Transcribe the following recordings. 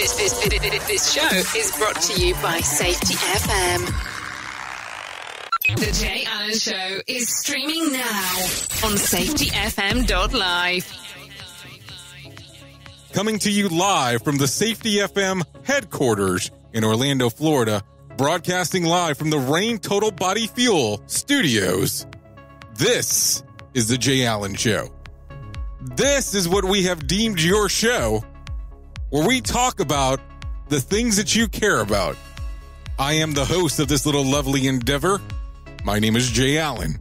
This show is brought to you by Safety FM. The Jay Allen Show is streaming now on safetyfm.live. Coming to you live from the Safety FM headquarters in Orlando, Florida, broadcasting live from the Rain Total Body Fuel studios. This is the Jay Allen Show. This is what we have deemed your show, where we talk about the things that you care about. I am the host of this little lovely endeavor. My name is Jay Allen.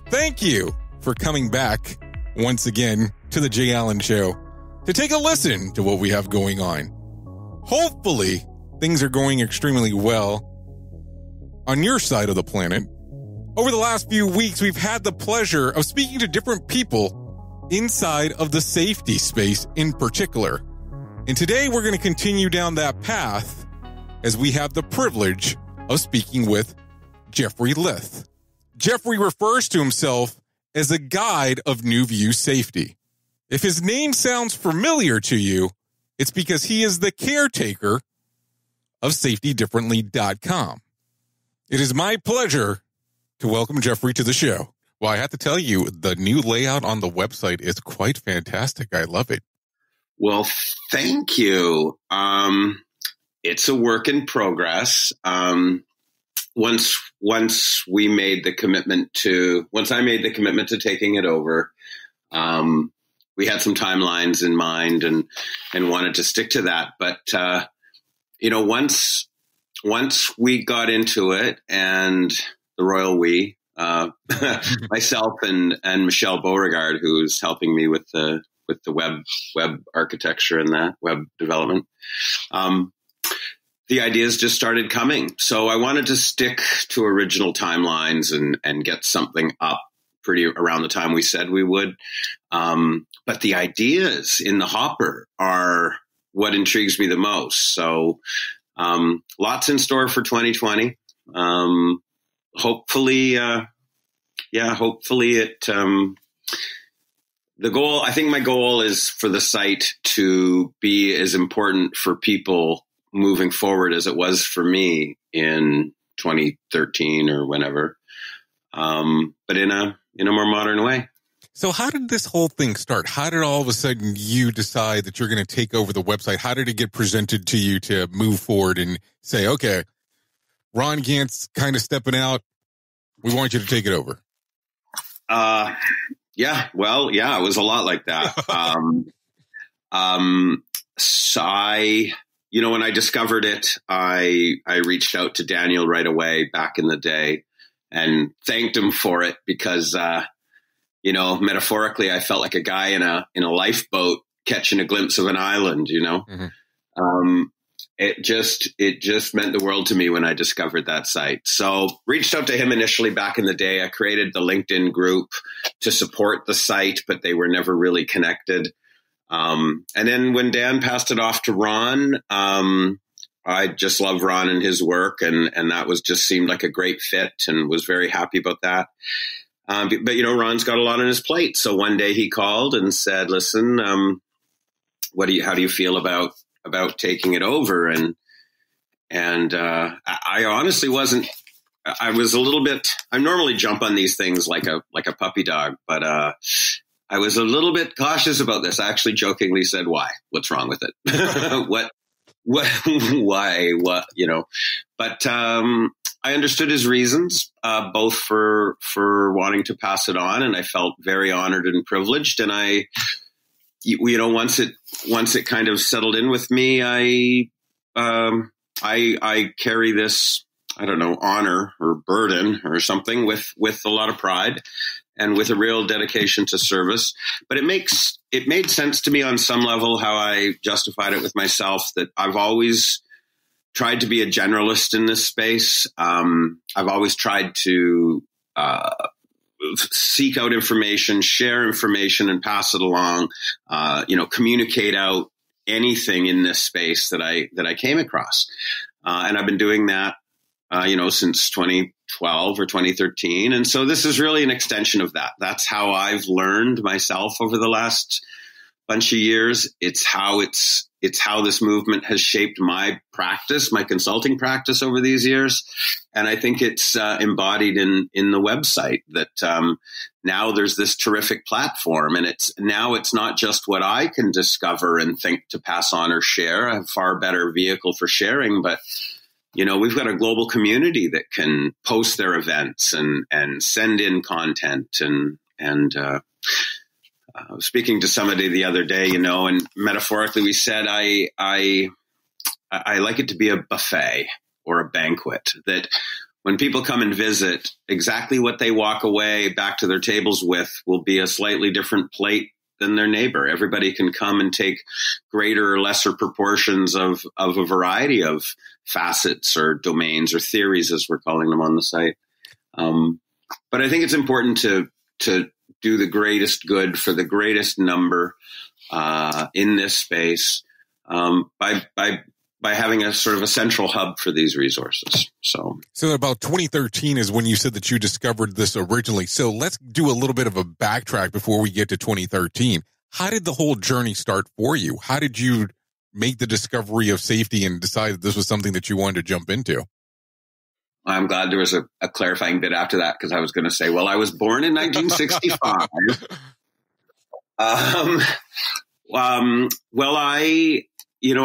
Thank you for coming back once again to the Jay Allen Show to take a listen to what we have going on. Hopefully, things are going extremely well on your side of the planet. Over the last few weeks, we've had the pleasure of speaking to different people inside of the safety space in particular. And today we're going to continue down that path as we have the privilege of speaking with Jeffery Lyth. Jeffery refers to himself as a guide of New View safety. If his name sounds familiar to you, it's because he is the caretaker of SafetyDifferently.com. It is my pleasure to welcome Jeffery to the show. Well, I have to tell you, the new layout on the website is quite fantastic. I love it. Well, thank you. It's a work in progress. Once I made the commitment to taking it over, we had some timelines in mind and wanted to stick to that. But, once we got into it, and the royal we, myself and Michelle Beauregard, who's helping me with the web architecture and that web development, the ideas just started coming. So I wanted to stick to original timelines and get something up pretty around the time we said we would. But the ideas in the hopper are what intrigues me the most. So lots in store for 2020. Hopefully it, I think my goal is for the site to be as important for people moving forward as it was for me in 2013 or whenever, but in a more modern way. So how did this whole thing start? How did all of a sudden you decide that you're going to take over the website? How did it get presented to you to move forward and say, okay, Ron Gant's kind of stepping out, we want you to take it over? It was a lot like that. So when I discovered it, I reached out to Daniel right away back in the day and thanked him for it because, metaphorically, I felt like a guy in a lifeboat catching a glimpse of an island, Mm-hmm. It just meant the world to me when I discovered that site. So reached out to him initially back in the day. I created the LinkedIn group to support the site, but they were never really connected. And then when Dan passed it off to Ron, I just love Ron and his work, and that just seemed like a great fit, and was very happy about that. But Ron's got a lot on his plate. So one day he called and said, listen, how do you feel about taking it over? And I honestly wasn't, I was a little bit, I normally jump on these things like a puppy dog, but, I was a little bit cautious about this. I actually jokingly said, why? What's wrong with it? Why, but, I understood his reasons, both for wanting to pass it on. And I felt very honored and privileged. And once it kind of settled in with me, I carry this, I don't know, honor or burden or something with a lot of pride and with a real dedication to service. But it made sense to me on some level how I justified it with myself, that I've always tried to be a generalist in this space. I've always tried to seek out information, share information, and pass it along. Communicate out anything in this space that I came across, and I've been doing that, since 2012 or 2013. And so this is really an extension of that. That's how I've learned myself over the last bunch of years. It's how this movement has shaped my practice, my consulting practice over these years. And I think it's embodied in the website that now there's this terrific platform, and it's not just what I can discover and think to pass on or share, a far better vehicle for sharing, but we've got a global community that can post their events and send in content. And speaking to somebody the other day, and metaphorically we said, I like it to be a buffet or a banquet, that when people come and visit, exactly what they walk away back to their tables with will be a slightly different plate than their neighbor. Everybody can come and take greater or lesser proportions of a variety of facets or domains or theories, as we're calling them on the site. But I think it's important to do the greatest good for the greatest number in this space by having a sort of a central hub for these resources. So about 2013 is when you said that you discovered this originally. So let's do a little bit of a backtrack before we get to 2013. How did the whole journey start for you? How did you make the discovery of safety and decide that this was something that you wanted to jump into? I'm glad there was a clarifying bit after that, because I was going to say, well, I was born in 1965.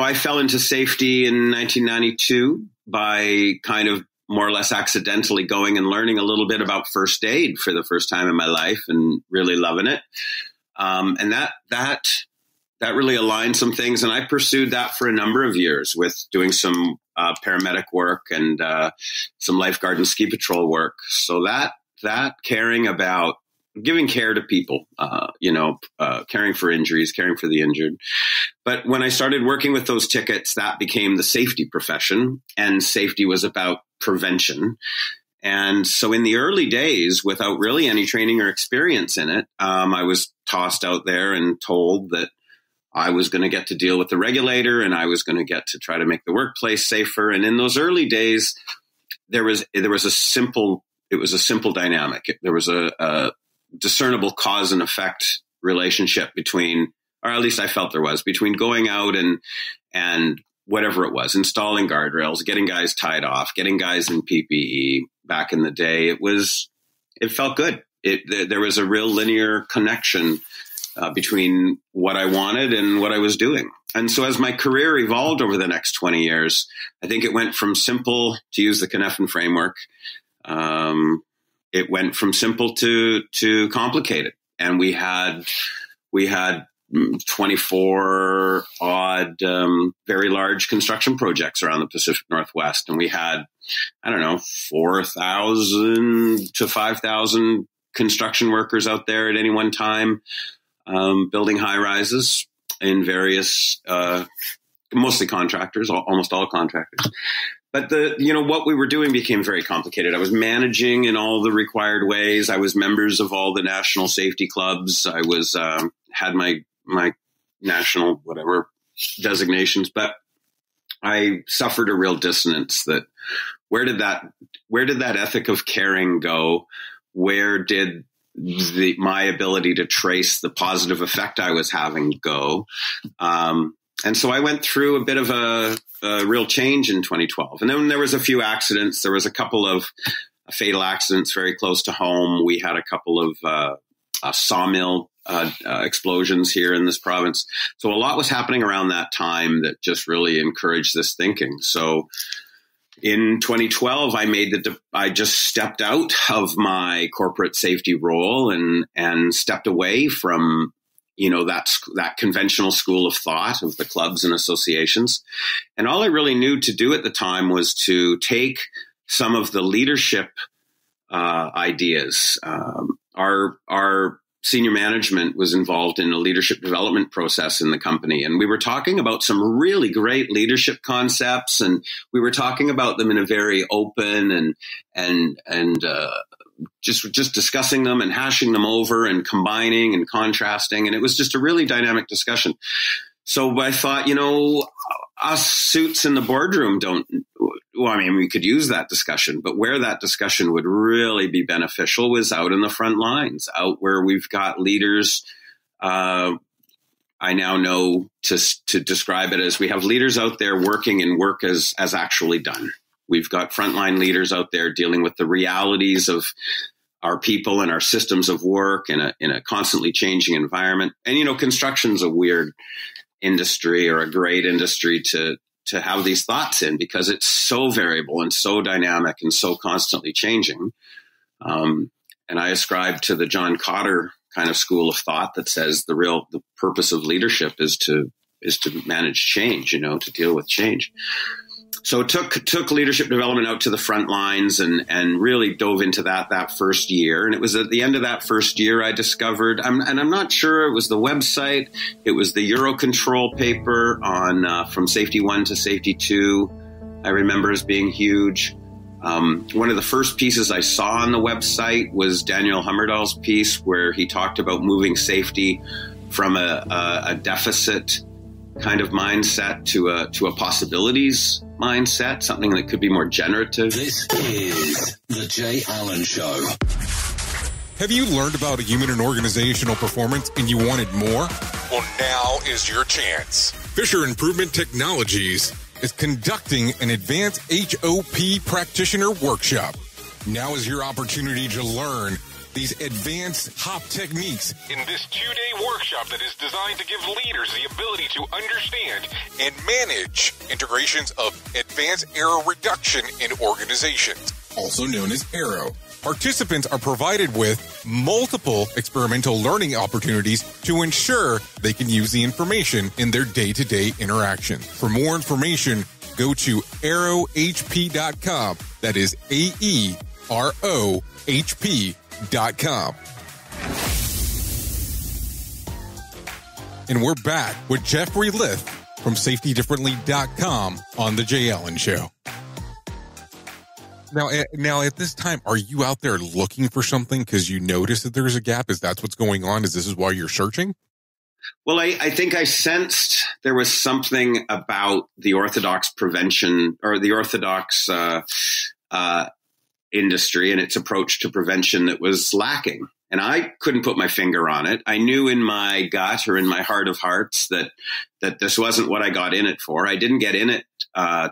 I fell into safety in 1992 by kind of more or less accidentally going and learning a little bit about first aid for the first time in my life and really loving it. And that really aligned some things. And I pursued that for a number of years with doing some paramedic work and some lifeguard and ski patrol work. So that caring about giving care to people, caring for injuries, caring for the injured. But when I started working with those tickets, that became the safety profession, and safety was about prevention. And so in the early days, without really any training or experience in it, I was tossed out there and told that I was going to get to deal with the regulator, and I was going to get to try to make the workplace safer. And in those early days, it was a simple dynamic. There was a discernible cause and effect relationship between, or at least I felt there was, between going out and whatever it was, installing guardrails, getting guys tied off, getting guys in PPE. Back in the day, it felt good. There was a real linear connection between what I wanted and what I was doing. And so as my career evolved over the next 20 years, I think it went from simple, to use the Cynefin framework, it went from simple to complicated. And we had 24 odd, very large construction projects around the Pacific Northwest. And we had, 4,000 to 5,000 construction workers out there at any one time, building high rises in various, mostly contractors, almost all contractors. But what we were doing became very complicated. I was managing in all the required ways. I was members of all the national safety clubs. I was, had my national, whatever designations, but I suffered a real dissonance that where did that ethic of caring go? Where did my ability to trace the positive effect I was having go? And so I went through a bit of a real change in 2012. And then there was a few accidents. There was a couple of fatal accidents very close to home. We had a couple of sawmill explosions here in this province. So a lot was happening around that time that just really encouraged this thinking. So in 2012, I just stepped out of my corporate safety role and stepped away from, that conventional school of thought of the clubs and associations. And all I really knew to do at the time was to take some of the leadership ideas. Our senior management was involved in a leadership development process in the company. And we were talking about some really great leadership concepts, and we were talking about them in a very open and just discussing them and hashing them over and combining and contrasting. And it was just a really dynamic discussion. So I thought, us suits in the boardroom we could use that discussion, but where that discussion would really be beneficial was out in the front lines, out where we've got leaders, I now know to describe it as we have leaders out there working in work as actually done. We've got frontline leaders out there dealing with the realities of our people and our systems of work in a constantly changing environment. And, construction's a weird industry or a great industry to have these thoughts in, because it's so variable and so dynamic and so constantly changing. And I ascribe to the John Cotter kind of school of thought that says the purpose of leadership is to manage change, to deal with change. So it took leadership development out to the front lines and really dove into that first year. And it was at the end of that first year I discovered, I'm not sure it was the website, it was the Eurocontrol paper on from Safety 1 to Safety 2. I remember as being huge. One of the first pieces I saw on the website was Daniel Hummerdahl's piece, where he talked about moving safety from a deficit kind of mindset to a possibilities mindset, something that could be more generative. This is The Jay Allen Show. Have you learned about human and organizational performance and you wanted more? Well, now is your chance. Fisher Improvement Technologies is conducting an advanced HOP practitioner workshop. Now is your opportunity to learn these advanced HOP techniques in this 2-day workshop that is designed to give leaders the ability to understand and manage integrations of advanced error reduction in organizations, also known as AERO. Participants are provided with multiple experimental learning opportunities to ensure they can use the information in their day-to-day interaction. For more information, go to aerohp.com. That is AEROHP.com. And we're back with Jeffery Lyth from safetydifferently.com on The Jay Allen Show. Now, at this time, are you out there looking for something because you notice that there's a gap? Is that what's going on? Is this why you're searching? Well, I think I sensed there was something about the orthodox prevention or the orthodox industry and its approach to prevention that was lacking. And I couldn't put my finger on it. I knew in my gut or in my heart of hearts that this wasn't what I got in it for. I didn't get in it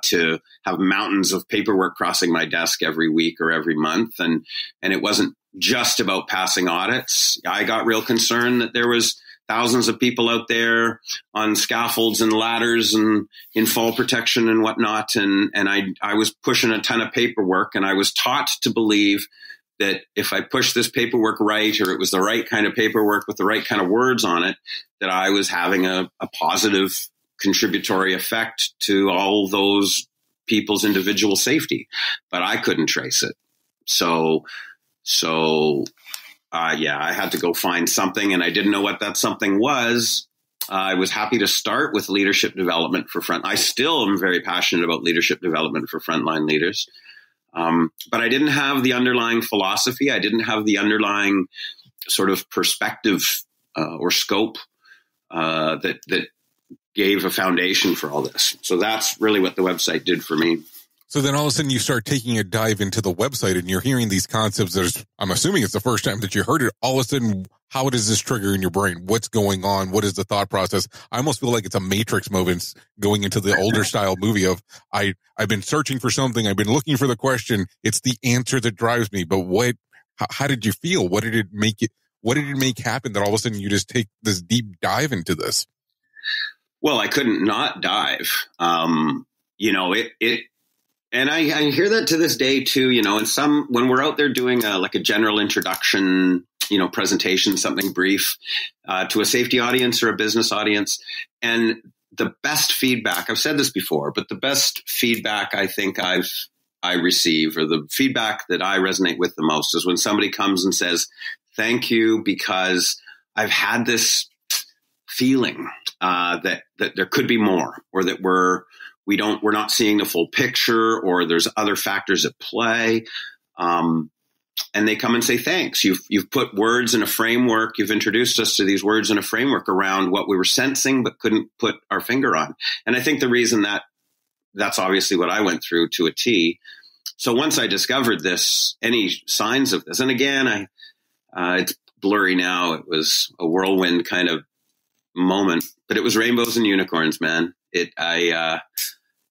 to have mountains of paperwork crossing my desk every week or every month. And it wasn't just about passing audits. I got real concerned that there was thousands of people out there on scaffolds and ladders and in fall protection and whatnot. And I was pushing a ton of paperwork, and I was taught to believe that if I pushed this paperwork right, or it was the right kind of paperwork with the right kind of words on it, that I was having a positive contributory effect to all those people's individual safety. But I couldn't trace it. So I had to go find something, and I didn't know what that something was. I was happy to start with leadership development for I still am very passionate about leadership development for frontline leaders. But I didn't have the underlying philosophy. I didn't have the underlying sort of perspective or scope that gave a foundation for all this. So that's really what the website did for me. So then all of a sudden you start taking a dive into the website and you're hearing these concepts. I'm assuming it's the first time that you heard it. All of a sudden, how does this trigger in your brain? What's going on? What is the thought process? I almost feel like it's a Matrix moment going into the older style movie of I've been searching for something. I've been looking for the question. It's the answer that drives me. But how did you feel? What did it make happen that all of a sudden you just take this deep dive into this? Well, I couldn't not dive. And I hear that to this day too, and when we're out there doing a general introduction, presentation, something brief, to a safety audience or a business audience. And the best feedback, I've said this before, but the best feedback I think I receive, or the feedback that I resonate with the most, is when somebody comes and says, thank you, because I've had this feeling, that there could be more, or that we're not seeing the full picture, or there's other factors at play. And they come and say, thanks. You've put words in a framework. You've introduced us to these words in a framework around what we were sensing, but couldn't put our finger on. And I think the reason that's obviously what I went through to a T. So once I discovered this, any signs of this, and again, it's blurry now. It was a whirlwind kind of moment, but it was rainbows and unicorns, man. I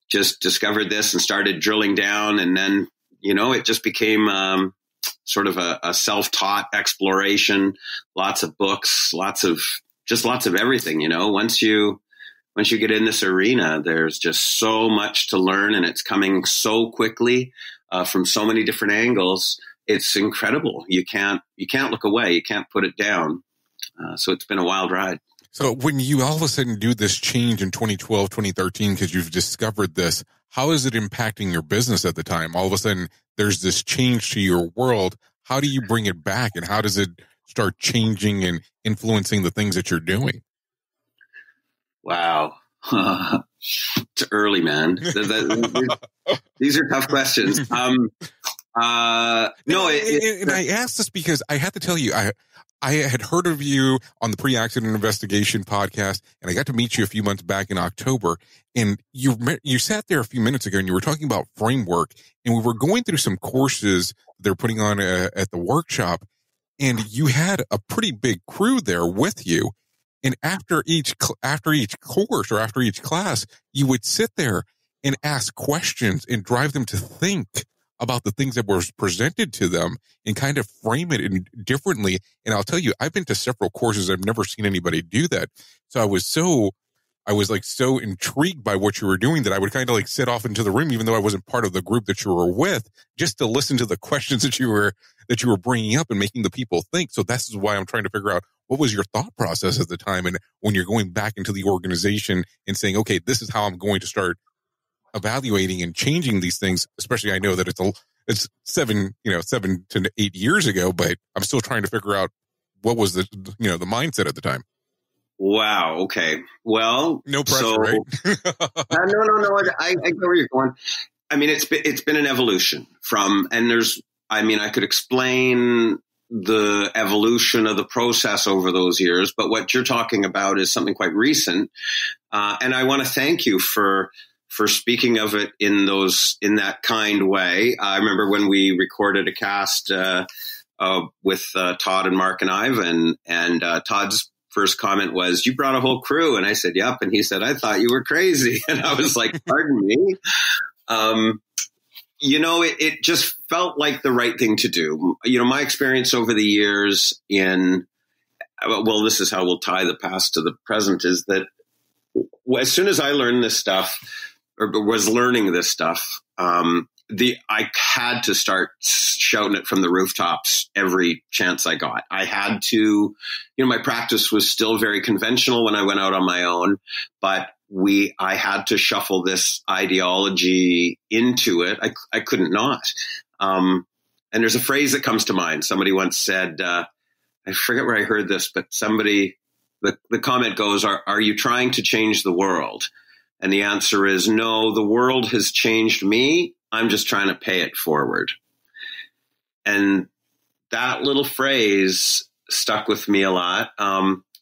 just discovered this and started drilling down, and then, it just became sort of a self-taught exploration, lots of books, lots of everything. Once you get in this arena, there's just so much to learn, and it's coming so quickly from so many different angles. It's incredible. You can't look away. You can't put it down. So it's been a wild ride. So when you all of a sudden do this change in 2012, 2013, because you've discovered this, how is it impacting your business at the time? All of a sudden, there's this change to your world. How do you bring it back, and how does it start changing and influencing the things that you're doing? Wow. It's early, man. These are tough questions. No, and I asked this because I have to tell you, I had heard of you on the Pre-Accident Investigation podcast, and I got to meet you a few months back in October, and you sat there a few minutes ago, and you were talking about framework, and we were going through some courses they're putting on at the workshop, and you had a pretty big crew there with you, and after each course or after each class, you would sit there and ask questions and drive them to think about the things that were presented to them and kind of frame it differently. And I'll tell you, I've been to several courses. I've never seen anybody do that. So I was so intrigued by what you were doing that I would kind of like sit off into the room, even though I wasn't part of the group that you were with, just to listen to the questions that you were bringing up and making the people think. So this is why I'm trying to figure out, what was your thought process at the time? And when you're going back into the organization and saying, okay, this is how I'm going to start evaluating and changing these things, especially I know that it's 7 to 8 years ago, but I'm still trying to figure out what was the mindset at the time. Wow. Okay. Well, no pressure, right? No. I get where you're going. I mean, it's been an evolution I could explain the evolution of the process over those years, but what you're talking about is something quite recent. And I want to thank you for speaking of it in that kind way. I remember when we recorded a cast with Todd and Mark and Ivan, and Todd's first comment was, "You brought a whole crew." And I said, "Yep." And he said, "I thought you were crazy." And I was like, "Pardon me." It just felt like the right thing to do. My experience over the years this is how we'll tie the past to the present, is that as soon as I learned this stuff, or was learning this stuff, I had to start shouting it from the rooftops every chance I got. I had to, my practice was still very conventional when I went out on my own, but I had to shuffle this ideology into it. I couldn't not. And there's a phrase that comes to mind. Somebody once said, I forget where I heard this, but the comment goes, are you trying to change the world? And the answer is no, the world has changed me. I'm just trying to pay it forward. And that little phrase stuck with me a lot.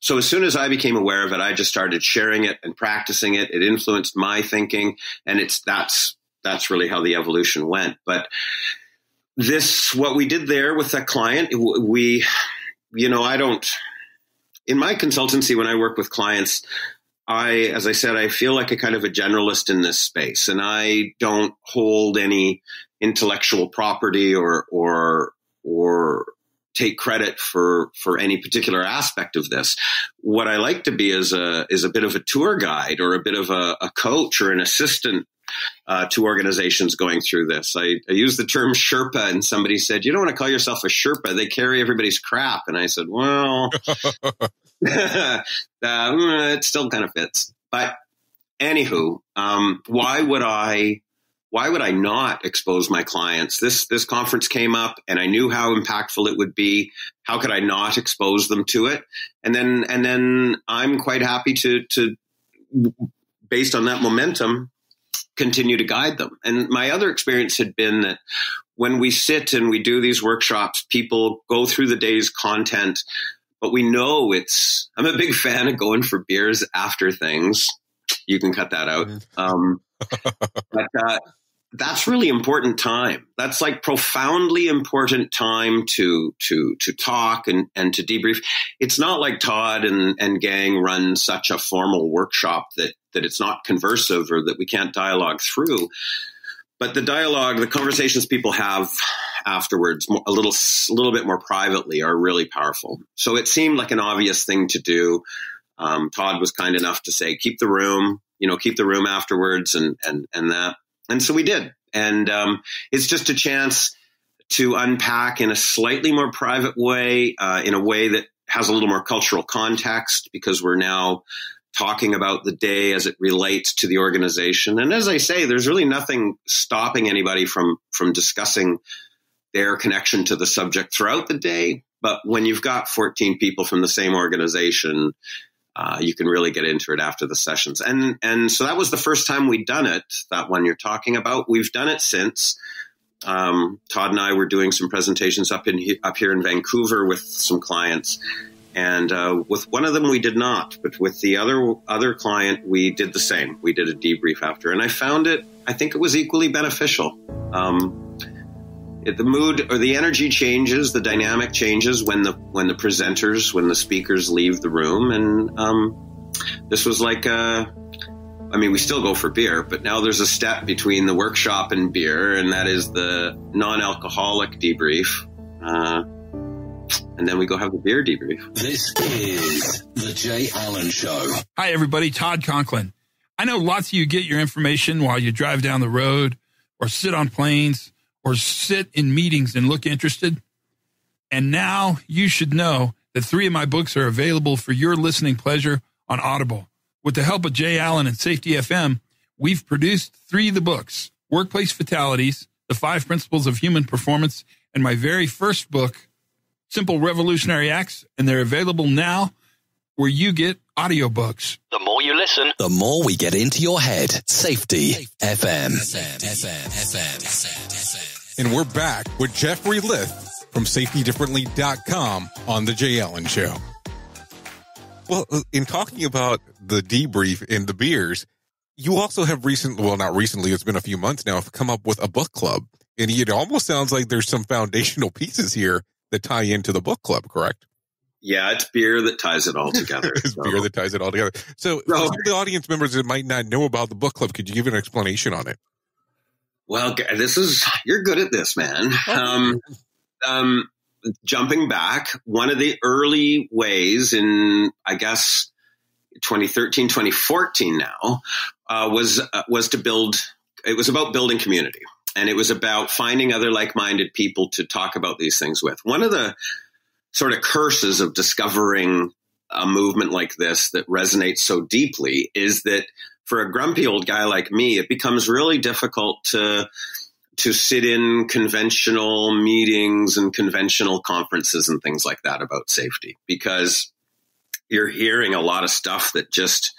So as soon as I became aware of it, I just started sharing it and practicing it. It influenced my thinking, and that's really how the evolution went. But what we did there with that client, in my consultancy, when I work with clients, as I said, I feel like a kind of a generalist in this space, and I don't hold any intellectual property or take credit for any particular aspect of this. What I like to be is a bit of a tour guide, or a bit of a coach or an assistant to organizations going through this. I use the term Sherpa, and somebody said, "You don't want to call yourself a Sherpa. They carry everybody's crap." And I said, well, it still kind of fits. But anywho, why would I not expose my clients? This conference came up, and I knew how impactful it would be. How could I not expose them to it? And then I'm quite happy to based on that momentum, continue to guide them. And my other experience had been that when we sit and we do these workshops, people go through the day's content, but we know I'm a big fan of going for beers after things. You can cut that out. But that's really important time. That's like profoundly important time to talk and to debrief. It's not like Todd and gang run such a formal workshop that it's not conversive or that we can't dialogue through. But the dialogue, the conversations people have afterwards, a little bit more privately, are really powerful. So it seemed like an obvious thing to do. Todd was kind enough to say, keep the room afterwards and that. And so we did. And it's just a chance to unpack in a slightly more private way, in a way that has a little more cultural context, because we're now talking about the day as it relates to the organization. And as I say, there's really nothing stopping anybody from discussing their connection to the subject throughout the day. But when you've got 14 people from the same organization, you can really get into it after the sessions. And so that was the first time we'd done it, that one you're talking about. We've done it since. Todd and I were doing some presentations up here in Vancouver with some clients. And with one of them, we did not. But with the other client, we did the same. We did a debrief after. And I think it was equally beneficial. The mood or the energy changes, the dynamic changes when the speakers leave the room. And this was like we still go for beer, but now there's a step between the workshop and beer, and that is the non-alcoholic debrief. And then we go have the beer debrief. This is the Jay Allen Show. Hi, everybody. Todd Conklin. I know lots of you get your information while you drive down the road or sit on planes or sit in meetings and look interested. And now you should know that 3 of my books are available for your listening pleasure on Audible. With the help of Jay Allen and Safety FM, we've produced 3 of the books: Workplace Fatalities, The 5 Principles of Human Performance, and my very first book, Simple Revolutionary Acts, and they're available now where you get audiobooks. The more you listen, the more we get into your head. Safety FM. And we're back with Jeffery Lyth from safetydifferently.com on The Jay Allen Show. Well, in talking about the debrief and the beers, you also have not recently, it's been a few months now, have come up with a book club. And it almost sounds like there's some foundational pieces here that tie into the book club, correct? Yeah, it's beer that ties it all together. Beer that ties it all together. So for some of the audience members that might not know about the book club, could you give an explanation on it? Well, you're good at this, man. Jumping back, one of the early ways in, I guess, 2013, 2014 now, was to build, it was about building community. And it was about finding other like-minded people to talk about these things with. One of the sort of curses of discovering a movement like this that resonates so deeply is that for a grumpy old guy like me, it becomes really difficult to sit in conventional meetings and conventional conferences and things like that about safety, because you're hearing a lot of stuff that just,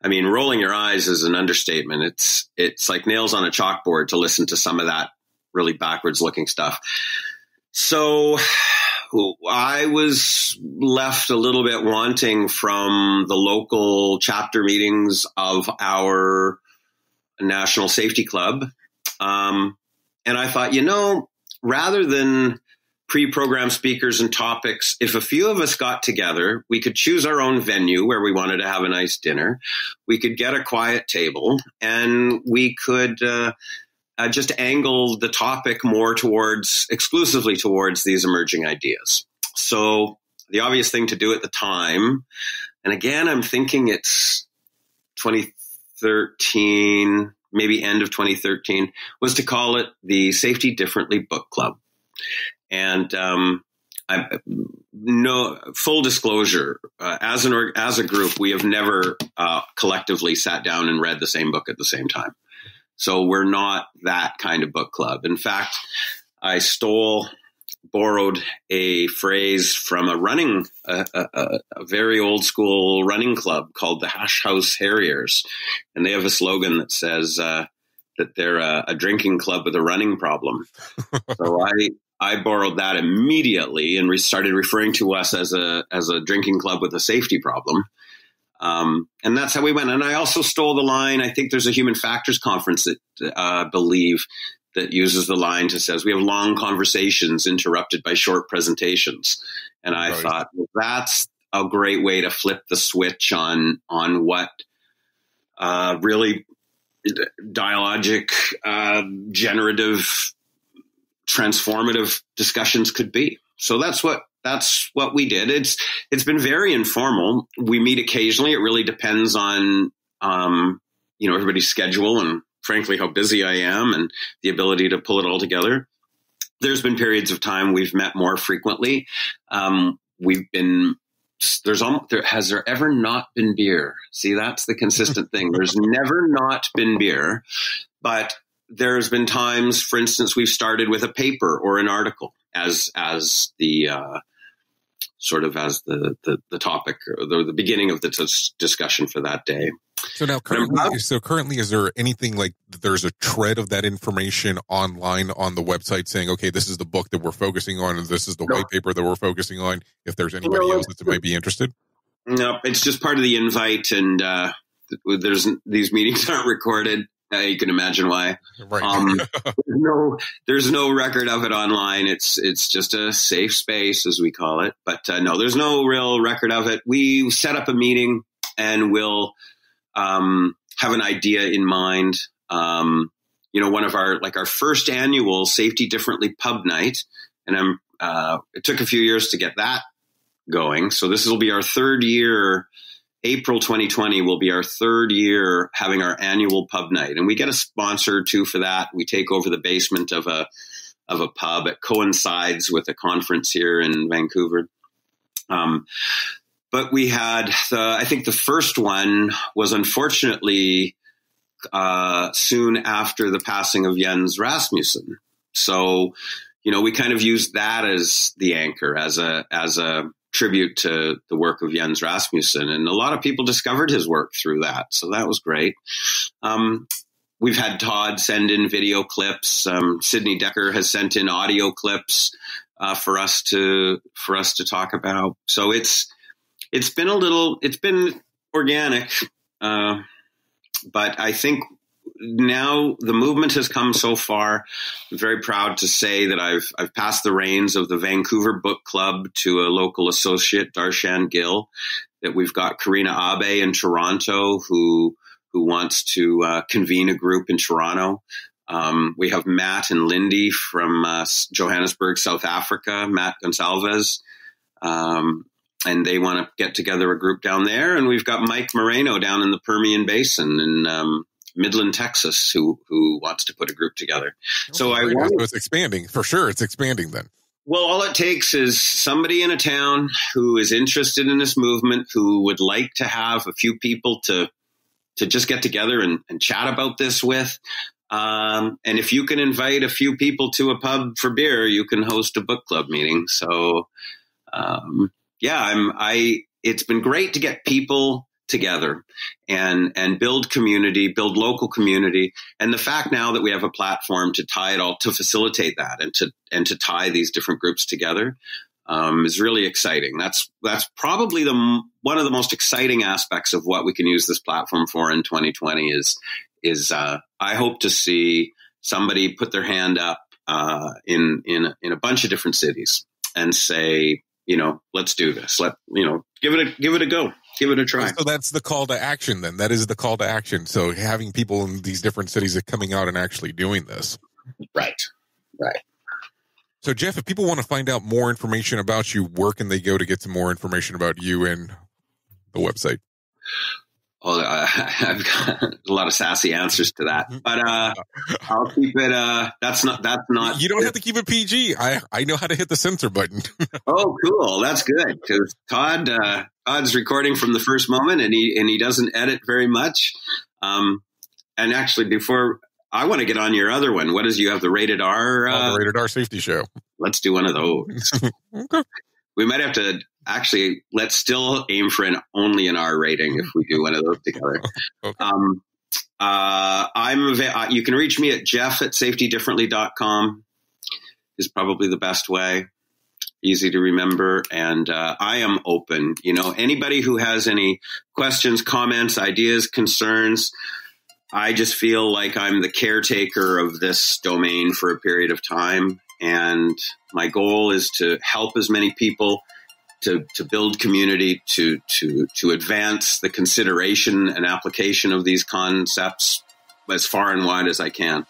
rolling your eyes is an understatement. It's like nails on a chalkboard to listen to some of that really backwards looking stuff. So I was left a little bit wanting from the local chapter meetings of our National Safety Club. And I thought, rather than pre-programmed speakers and topics, if a few of us got together, we could choose our own venue where we wanted to have a nice dinner. We could get a quiet table, and we could just angle the topic more exclusively towards these emerging ideas. So the obvious thing to do at the time, and again, I'm thinking it's 2013, maybe end of 2013, was to call it the Safety Differently Book Club. And full disclosure, as a group, we have never collectively sat down and read the same book at the same time. So we're not that kind of book club. In fact, I borrowed a phrase from a very old school running club called the Hash House Harriers. And they have a slogan that says that they're a drinking club with a running problem. So I borrowed that immediately and started referring to us as a drinking club with a safety problem. And that's how we went. And I also stole the line. I think there's a human factors conference that I believe that uses the line to says, we have long conversations interrupted by short presentations. And I thought, well, that's a great way to flip the switch on what really dialogic, generative, transformative discussions could be. So that's what we did. It's been very informal. We meet occasionally. It really depends on everybody's schedule and frankly how busy I am and the ability to pull it all together. There's been periods of time we've met more frequently. Has there ever not been beer? See, that's the consistent thing. There's never not been beer, but there's been times, for instance, we've started with a paper or an article as the topic or the beginning of the discussion for that day. So now currently, is there anything like there's a thread of that information online on the website saying, okay, this is the book that we're focusing on and this is the white paper that we're focusing on, if there's anybody else that might be interested? No, it's just part of the invite, and these meetings aren't recorded. You can imagine why. Right. There's no record of it online. It's just a safe space, as we call it. But no, there's no real record of it. We set up a meeting and we'll have an idea in mind. One of our first annual Safety Differently pub night, and it took a few years to get that going. So this will be our third year. April 2020 will be our third year having our annual pub night, and we get a sponsor or two for that. We take over the basement of a pub. It coincides with a conference here in Vancouver. But we had I think the first one was unfortunately soon after the passing of Jens Rasmussen. So, we kind of used that as the anchor, as a tribute to the work of Jens Rasmussen. And a lot of people discovered his work through that. So that was great. We've had Todd send in video clips. Sydney Decker has sent in audio clips for us to talk about. So it's been organic. But I think now the movement has come so far. I'm very proud to say that I've passed the reins of the Vancouver Book Club to a local associate, Darshan Gill, that we've got Karina Abe in Toronto who wants to convene a group in Toronto. We have Matt and Lindy from Johannesburg, South Africa, Matt Gonsalves, and they want to get together a group down there. And we've got Mike Moreno down in the Permian Basin in Midland, Texas, who wants to put a group together. So it's expanding for sure. It's expanding then. Well, all it takes is somebody in a town who is interested in this movement, who would like to have a few people to just get together and chat about this with. And if you can invite a few people to a pub for beer, you can host a book club meeting. So, it's been great to get people together and build community, build local community. And the fact now that we have a platform to tie it all, to facilitate that and to tie these different groups together, is really exciting. That's probably one of the most exciting aspects of what we can use this platform for in 2020 is I hope to see somebody put their hand up in a bunch of different cities and say, let's do this. Give it a go. Give it a try. So that's the call to action then. That is the call to action. So having people in these different cities that coming out and actually doing this. Right. So Jeff, if people want to find out more information about you, where can they go to get some more information about you and the website? Well, I've got a lot of sassy answers to that, but I'll keep it. That's not. You don't have to keep it PG. I know how to hit the censor button. Oh, cool. That's good because Todd's recording from the first moment, and he doesn't edit very much. And actually, before I want to get on your other one, you have the Rated R? The Rated R Safety Show. Let's do one of those. Okay. We might have to. Actually, let's still aim for only an R rating if we do one of those together. Okay. You can reach me at jeff@safetydifferently.com is probably the best way. easy to remember. And I am open. Anybody who has any questions, comments, ideas, concerns, I just feel like I'm the caretaker of this domain for a period of time. And my goal is to help as many people to build community, to advance the consideration and application of these concepts as far and wide as I can.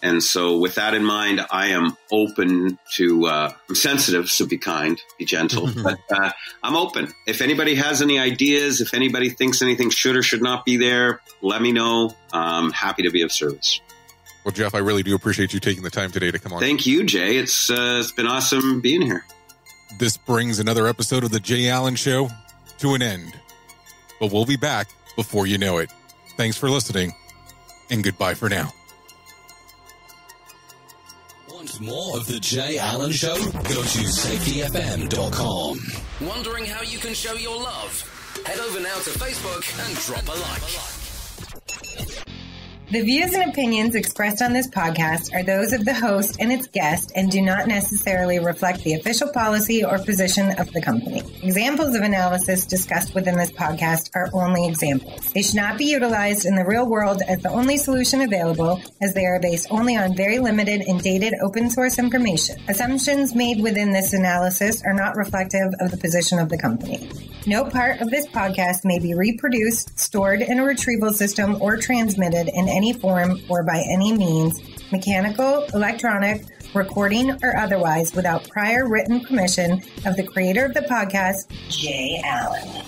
And so with that in mind, I am open to, I'm sensitive, so be kind, be gentle, but I'm open. If anybody has any ideas, if anybody thinks anything should or should not be there, let me know. I'm happy to be of service. Well, Jeff, I really do appreciate you taking the time today to come on. Thank you, Jay. It's been awesome being here. This brings another episode of The Jay Allen Show to an end, but we'll be back before you know it. Thanks for listening, and goodbye for now. Want more of The Jay Allen Show? Go to safetyfm.com. Wondering how you can show your love? Head over now to Facebook and drop a like. The views and opinions expressed on this podcast are those of the host and its guest and do not necessarily reflect the official policy or position of the company. Examples of analysis discussed within this podcast are only examples. They should not be utilized in the real world as the only solution available, as they are based only on very limited and dated open source information. Assumptions made within this analysis are not reflective of the position of the company. No part of this podcast may be reproduced, stored in a retrieval system, or transmitted in any form or by any means, mechanical, electronic, recording, or otherwise, without prior written permission of the creator of the podcast, Jay Allen.